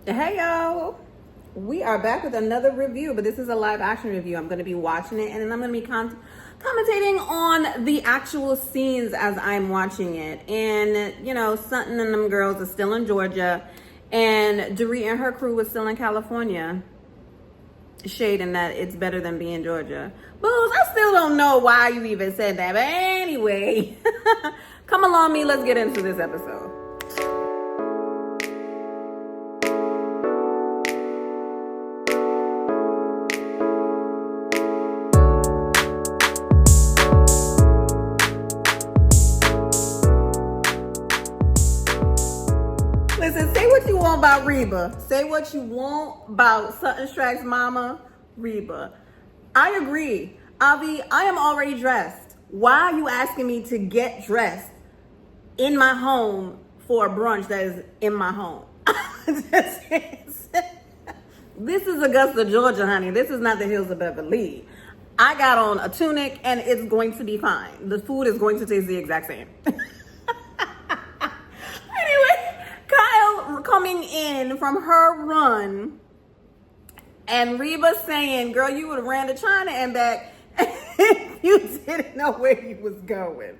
Hey y'all, we are back with another review, but this is a live action review. I'm going to be watching it and then I'm going to be commentating on the actual scenes as I'm watching it. And you know, Sutton and them girls are still in Georgia, and Dorit and her crew was still in California, shading that it's better than being Georgia. Booze, I still don't know why you even said that, but anyway, come along me, let's get into this episode. Listen, say what you want about Reba. Say what you want about Sutton Strack's mama, Reba. I agree. Avi, I am already dressed. Why are you asking me to get dressed in my home for a brunch that is in my home? This is Augusta, Georgia, honey. This is not the hills of Beverly. I got on a tunic and it's going to be fine. The food is going to taste the exact same. Coming in from her run and Reba saying, girl, you would have ran to China and back if you didn't know where you was going.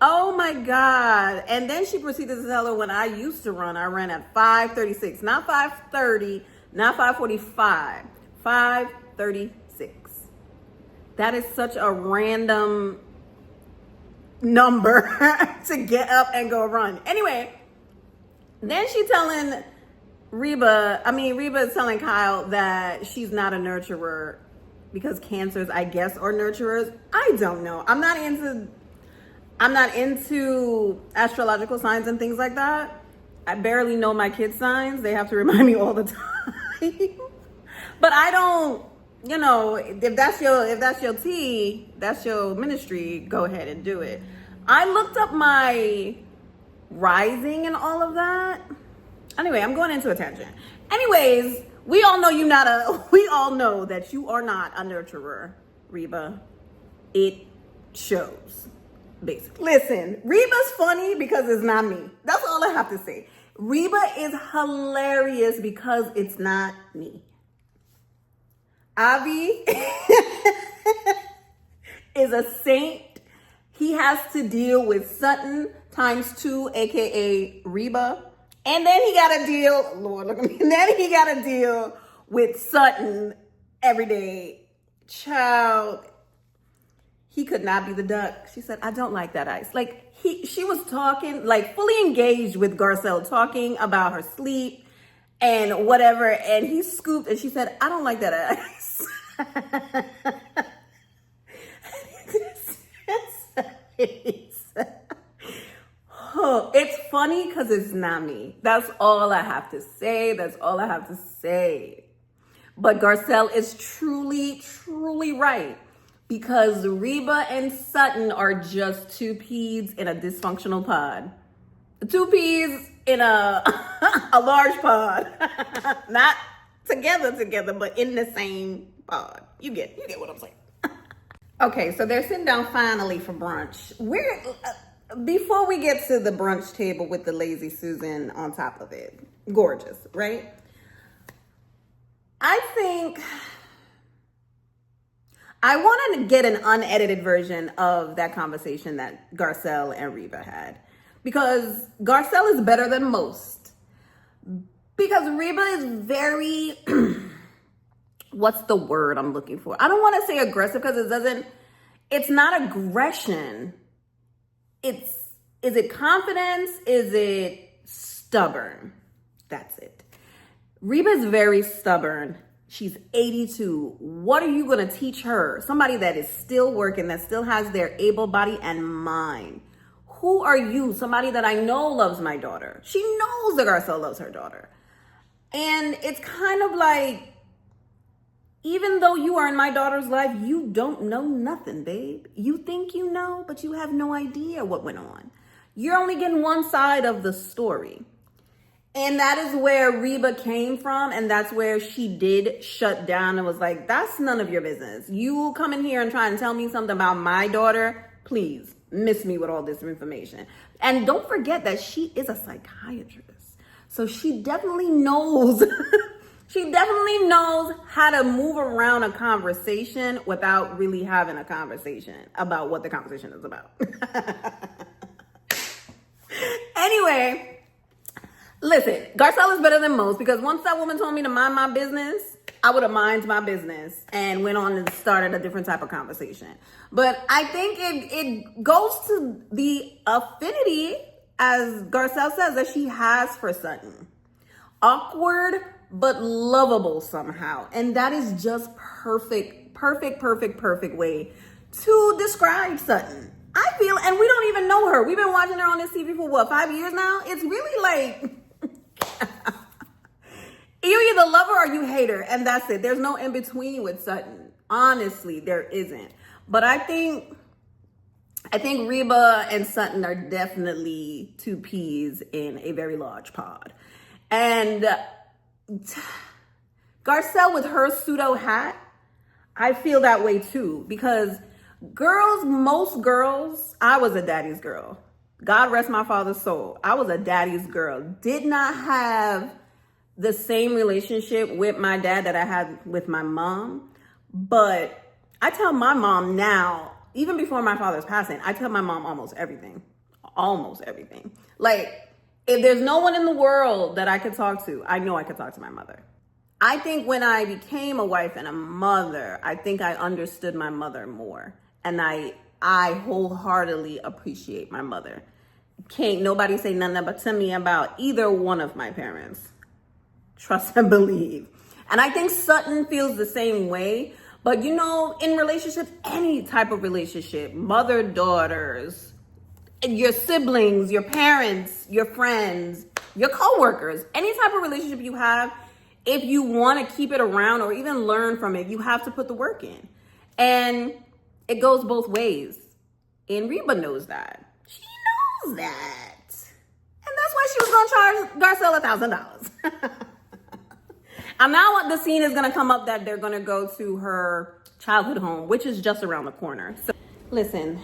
Oh my God. And then she proceeded to tell her, when I used to run, I ran at 5:36, not 5:30, not 5:45, 5:36. That is such a random number to get up and go run. Anyway, then she telling Reba is telling Kyle that she's not a nurturer because cancers, I guess, are nurturers. I don't know. I'm not into astrological signs and things like that. I barely know my kids' signs. They have to remind me all the time. But I don't, you know, if that's your tea, that's your ministry, go ahead and do it. I looked up my rising and all of that. Anyway, I'm going into a tangent. Anyways, we all know that you are not a nurturer, Reba. It shows, basically. Listen, Reba's funny because it's not me. That's all I have to say. Reba is hilarious because it's not me. Avi is a saint. He has to deal with Sutton ×2, aka Reba. And then he gotta deal, Lord, look at me. And then he gotta deal with Sutton every day. Child, he could not be the duck. She said, I don't like that ice. Like she was talking, like fully engaged with Garcelle, talking about her sleep and whatever. And he scooped and she said, I don't like that ice. It's funny because it's not me. That's all I have to say. But Garcelle is truly, truly right, because Reba and Sutton are just two peas in a dysfunctional pod. Two peas in a large pod. Not together, but in the same pod. You get what I'm saying. Okay, so they're sitting down finally for brunch. Before we get to the brunch table with the lazy Susan on top of it, gorgeous, right? I think I want to get an unedited version of that conversation that Garcelle and Reba had, because Garcelle is better than most. Because Reba is very, what's the word I'm looking for? I don't want to say aggressive because it's not aggression. Is it confidence? Is it stubborn? That's it. Reba's very stubborn. She's 82. What are you going to teach her? Somebody that is still working, that still has their able body and mind. Who are you? Somebody that I know loves my daughter. She knows that Garcelle loves her daughter. And it's kind of like, even though you are in my daughter's life, you don't know nothing, babe. You think you know, but you have no idea what went on. You're only getting one side of the story. And that is where Reba came from. And that's where she did shut down and was like, that's none of your business. You come in here and try and tell me something about my daughter. Please miss me with all this information. And don't forget that she is a psychiatrist. So she definitely knows, she definitely knows how to move around a conversation without really having a conversation about what the conversation is about. Anyway, listen, Garcelle is better than most because once that woman told me to mind my business, I would have minded my business and went on and started a different type of conversation. But I think it goes to the affinity, as Garcelle says, that she has for Sutton. Awkward, but lovable somehow. And that is just perfect way to describe Sutton. I feel, and we don't even know her. We've been watching her on this TV for what, 5 years now? It's really like, you either love her or you hate her, and that's it. There's no in between with Sutton. Honestly, there isn't. But I think Reba and Sutton are definitely two peas in a very large pod. And Garcelle with her pseudo hat, I feel that way too. Because most girls, I was a daddy's girl. God rest my father's soul. I was a daddy's girl. Did not have the same relationship with my dad that I had with my mom. But I tell my mom now, even before my father's passing, I tell my mom almost everything. Almost everything. Like, if there's no one in the world that I could talk to, I know I could talk to my mother. I think when I became a wife and a mother, I think I understood my mother more. And I wholeheartedly appreciate my mother. Can't nobody say nothing to me about either one of my parents. Trust and believe. And I think Sutton feels the same way. But you know, in relationships, any type of relationship, mother, daughters, your siblings, your parents, your friends, your coworkers, any type of relationship you have, if you want to keep it around or even learn from it, you have to put the work in. And it goes both ways. And Reba knows that. She knows that. And that's why she was going to charge Garcelle $1,000. And now the scene is going to come up that they're going to go to her childhood home, which is just around the corner. So listen,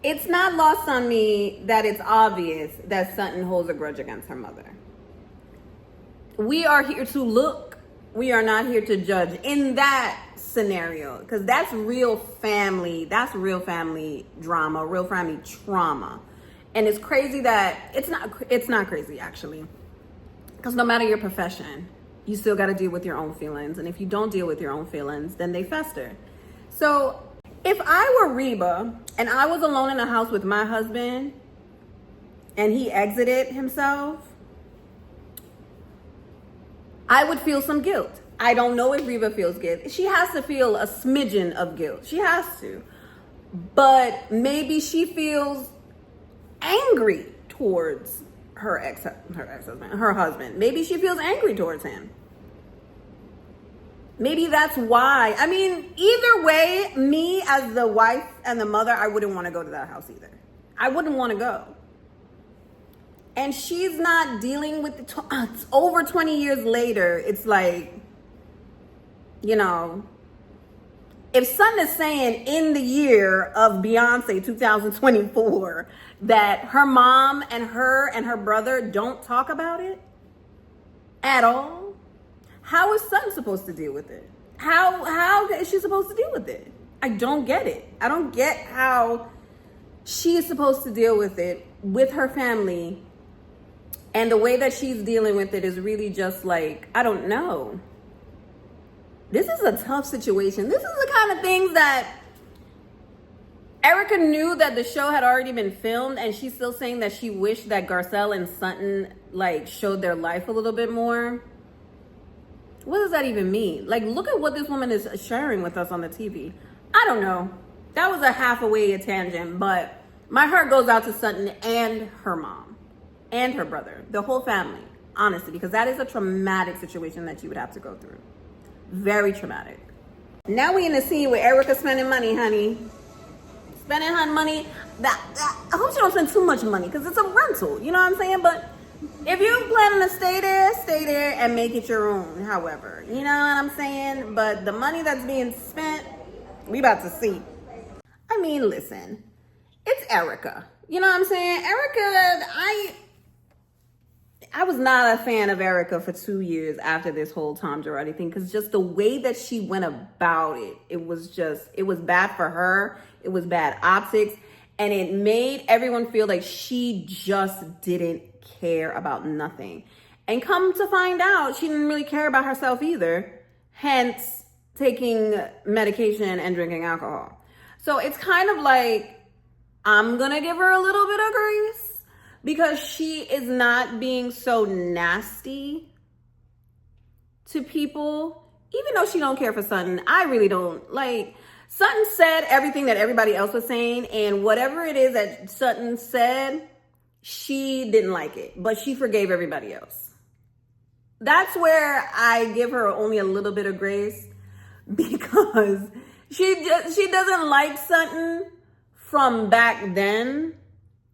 it's not lost on me that it's obvious that Sutton holds a grudge against her mother. We are here to look. We are not here to judge in that scenario, because that's real family. That's real family drama, real family trauma. And it's crazy that it's not crazy actually, because no matter your profession, you still got to deal with your own feelings. And if you don't deal with your own feelings, then they fester. So if I were Reba and I was alone in a house with my husband and he exited himself, I would feel some guilt. I don't know if Reba feels guilt. She has to feel a smidgen of guilt. She has to. But maybe she feels angry towards her ex-husband, her husband. Maybe she feels angry towards him. Maybe that's why. I mean, either way, me as the wife and the mother, I wouldn't want to go to that house either. I wouldn't want to go. And she's not dealing with it. Over 20 years later, it's like, you know, if Sutton is saying in the year of Beyonce 2024 that her mom and her brother don't talk about it at all, how is Sutton supposed to deal with it? How is she supposed to deal with it? I don't get it. I don't get how she is supposed to deal with it with her family. And the way that she's dealing with it is really just like, I don't know. This is a tough situation. This is the kind of things that Erica knew that the show had already been filmed, and she's still saying that she wished that Garcelle and Sutton like showed their life a little bit more. What does that even mean? Like, look at what this woman is sharing with us on the TV. I don't know. That was a half a tangent, but my heart goes out to Sutton and her mom and her brother, the whole family, honestly, because that is a traumatic situation that you would have to go through. Very traumatic. Now we in the scene where Erica spending money, honey. Spending her money. I hope she don't spend too much money because it's a rental. You know what I'm saying? But if you're planning to stay there and make it your own, however. You know what I'm saying? But the money that's being spent, we about to see. I mean, listen. It's Erica. You know what I'm saying? Erica, I was not a fan of Erica for 2 years after this whole Tom Girardi thing, because just the way that she went about it, it was bad for her. It was bad optics. And it made everyone feel like she just didn't care about nothing. And come to find out, she didn't really care about herself either. Hence, taking medication and drinking alcohol. So it's kind of like, I'm going to give her a little bit of grace, because she is not being so nasty to people, even though she don't care for Sutton. I really don't. Like, Sutton said everything that everybody else was saying, and whatever it is that Sutton said, she didn't like it, but she forgave everybody else. That's where I give her only a little bit of grace, because she doesn't like Sutton from back then.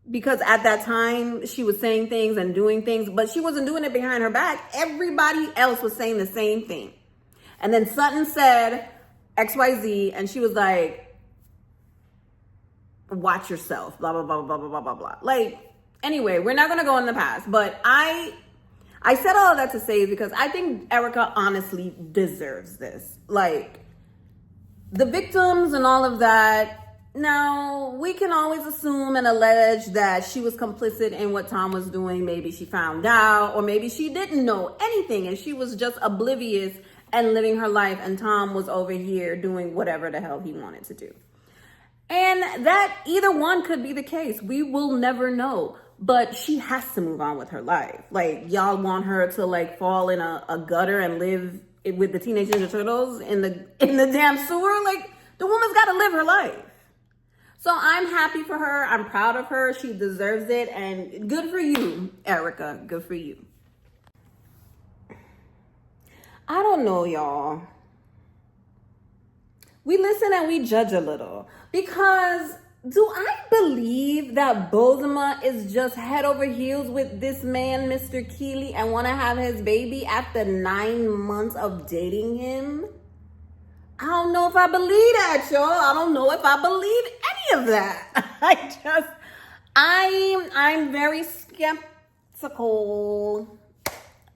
Because at that time, she was saying things and doing things, but she wasn't doing it behind her back. Everybody else was saying the same thing. And then Sutton said XYZ, and she was like, watch yourself, blah, blah, blah, blah, blah, blah, blah, blah. Like, anyway, we're not going to go in the past, but I said all of that to say because I think Erica honestly deserves this. Like, the victims and all of that. Now, we can always assume and allege that she was complicit in what Tom was doing. Maybe she found out, or maybe she didn't know anything and she was just oblivious and living her life, and Tom was over here doing whatever the hell he wanted to do. And that either one could be the case. We will never know. But she has to move on with her life. Like, y'all want her to like fall in a gutter and live with the Teenage Ninja Turtles in the damn sewer? Like, the woman's got to live her life. So I'm happy for her. I'm proud of her. She deserves it. And good for you, Erica. Good for you. I don't know, y'all. We listen and we judge a little. Because do I believe that Bozema is just head over heels with this man, Mr. Keeley, and want to have his baby after 9 months of dating him? I don't know if I believe that, y'all. I don't know if I believe any of that. I'm very skeptical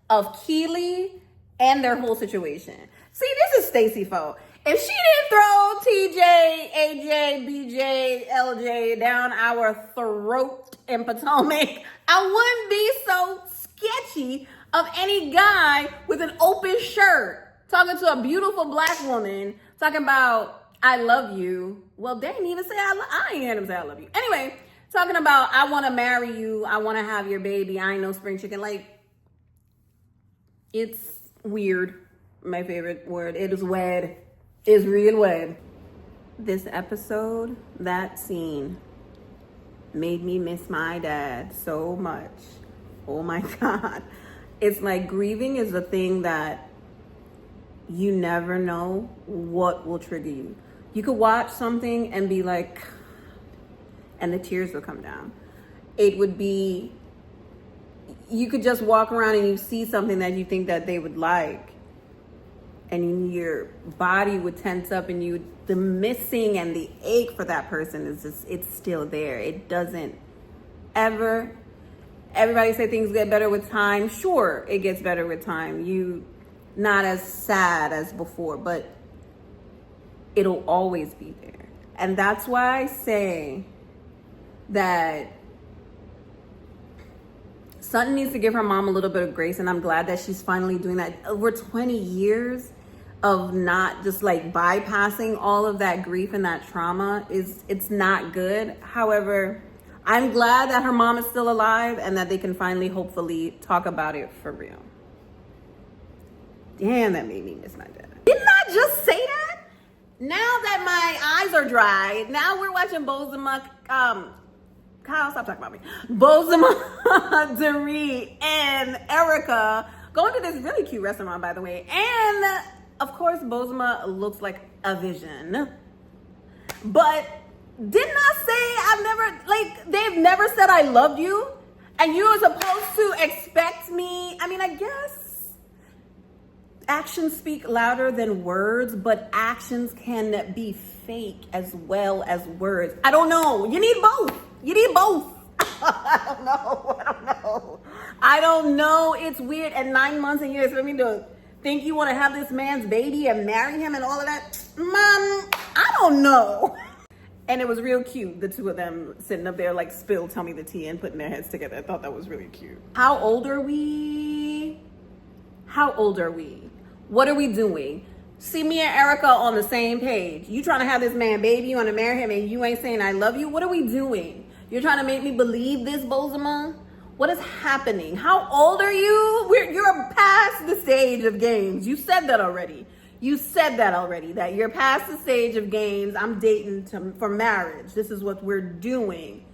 of Keeley and their whole situation. See, this is Stacey Fo. If she didn't throw TJ, AJ, BJ, LJ down our throat in Potomac, I wouldn't be so sketchy of any guy with an open shirt talking to a beautiful black woman, talking about, I love you. Well, they didn't even say I ain't heard him say I love you. Anyway, talking about, I want to marry you. I want to have your baby. I ain't no spring chicken. Like, it's weird. My favorite word. It is wed. It's real wed. This episode, that scene, made me miss my dad so much. Oh my God. It's like grieving is a thing that you never know what will trigger you. You could watch something and be like, and the tears will come down. It would be, you could just walk around and you see something that you think that they would like, and your body would tense up, and the missing and the ache for that person is just, it's still there. It doesn't ever, everybody say things get better with time. Sure, it gets better with time. You not as sad as before, but it'll always be there. And that's why I say that Sutton needs to give her mom a little bit of grace, and I'm glad that she's finally doing that. Over 20 years of not just like bypassing all of that grief and that trauma it's not good. However, I'm glad that her mom is still alive and that they can finally hopefully talk about it for real. Damn, that made me miss my dad. Didn't I just say that? Now that my eyes are dry, now we're watching Bozema, Kyle, stop talking about me. Bozema, Dorit, and Erica going to this really cute restaurant, by the way. And of course, Bozema looks like a vision. But didn't I say they've never said I loved you? And you were supposed to expect me, I guess actions speak louder than words, but actions can be fake as well as words. I don't know. You need both. I don't know. I don't know. It's weird. At 9 months and you expect me to think you want to have this man's baby and marry him and all of that? Mom, I don't know. And it was real cute, the two of them sitting up there like spill tummy the tea and putting their heads together. I thought that was really cute. How old are we? How old are we? What are we doing? See me and Erica on the same page. You trying to have this man baby, you want to marry him, and you ain't saying I love you? What are we doing? You're trying to make me believe this, Bozema? What is happening? How old are you? You're past the stage of games. You said that already. You said that already, that you're past the stage of games. I'm dating for marriage. This is what we're doing.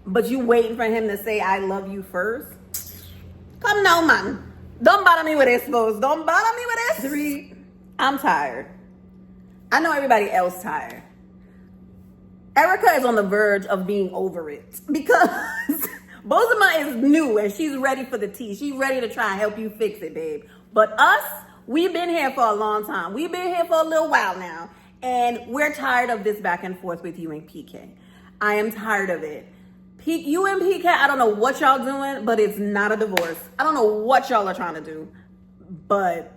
But you waiting for him to say I love you first? Come now, man. Don't bother me with this, Boz. Don't bother me with this. Dorit, I'm tired. I know everybody else tired. Erica is on the verge of being over it because Bozema is new and she's ready for the tea. She's ready to try and help you fix it, babe. But us, we've been here for a long time. We've been here for a little while now. And we're tired of this back and forth with you and PK. I am tired of it. You and PK, I don't know what y'all doing, but it's not a divorce. I don't know what y'all are trying to do, but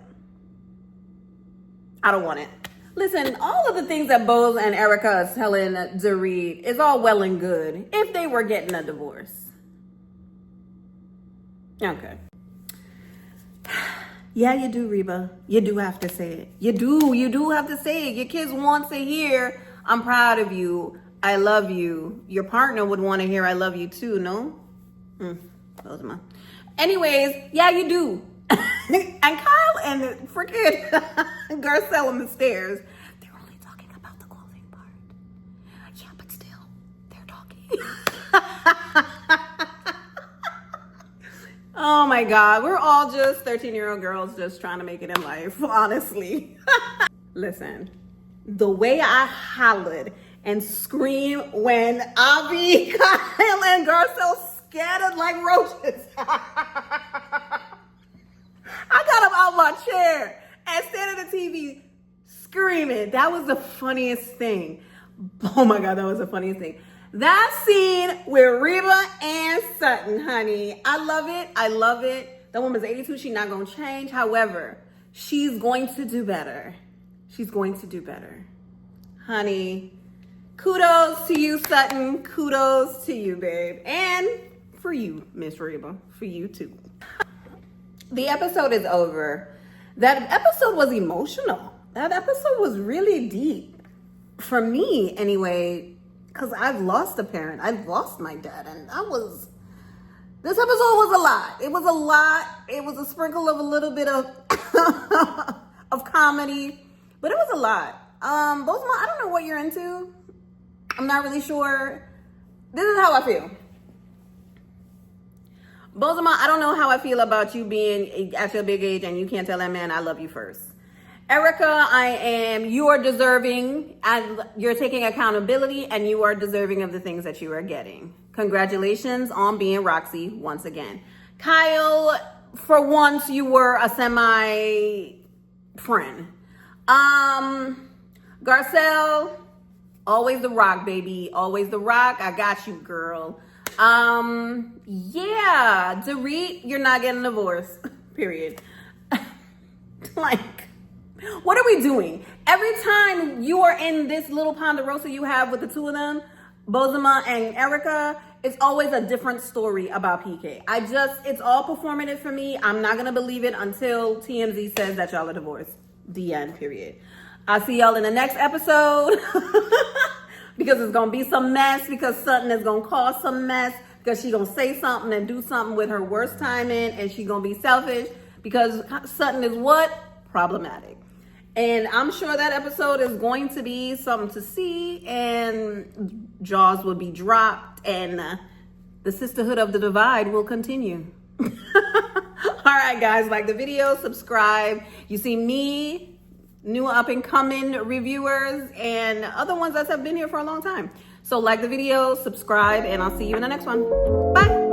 I don't want it. Listen, all of the things that Boz and Erica is telling Dorit is all well and good if they were getting a divorce. Okay. Yeah, you do, Reba. You do have to say it. You do have to say it. Your kids want to hear, I'm proud of you. I love you. Your partner would want to hear I love you too, no? Those are my. Anyways, yeah, you do. And Kyle and freaking Garcelle on the stairs, they're only talking about the clothing part. Yeah, but still, they're talking. Oh my God, we're all just 13-year-old girls just trying to make it in life, honestly. Listen, the way I hollered and screamed when Avi, Kyle, and Garcelle scattered like roaches. I got up out my chair and standing at the TV screaming. That was the funniest thing. Oh my God, that was the funniest thing. That scene with Reba and Sutton, honey. I love it. I love it. That woman's 82. She's not going to change. However, she's going to do better. She's going to do better. Honey, kudos to you, Sutton. Kudos to you, babe. And for you, Miss Reba. For you, too. The episode is over. That episode was emotional. That episode was really deep. For me, anyway, because I've lost a parent. I've lost my dad. And this episode was a lot. It was a lot. It was a sprinkle of a little bit of, of comedy. But it was a lot. Bozema, I don't know what you're into. I'm not really sure. This is how I feel. Bozema, I don't know how I feel about you being at your big age and you can't tell that man I love you first. Erica, you are deserving, and you're taking accountability, and you are deserving of the things that you are getting. Congratulations on being Roxy once again. Kyle, for once you were a semi-friend. Garcelle, always the rock, baby. Always the rock. I got you, girl. Yeah, Dorit, you're not getting a divorce, period. Like, what are we doing? Every time you are in this little ponderosa you have with the two of them, Bozema and Erica, it's always a different story about PK. It's all performative for me. I'm not gonna believe it until TMZ says that y'all are divorced. The end, period. I'll see y'all in the next episode. Because it's going to be some mess, because Sutton is going to cause some mess, because she's going to say something and do something with her worst timing, and she's going to be selfish, because Sutton is what? Problematic. And I'm sure that episode is going to be something to see, and jaws will be dropped, and the Sisterhood of the Divide will continue. All right, guys, like the video, subscribe. You see me, new up and coming reviewers, and other ones that have been here for a long time. So like the video, subscribe, and I'll see you in the next one. Bye.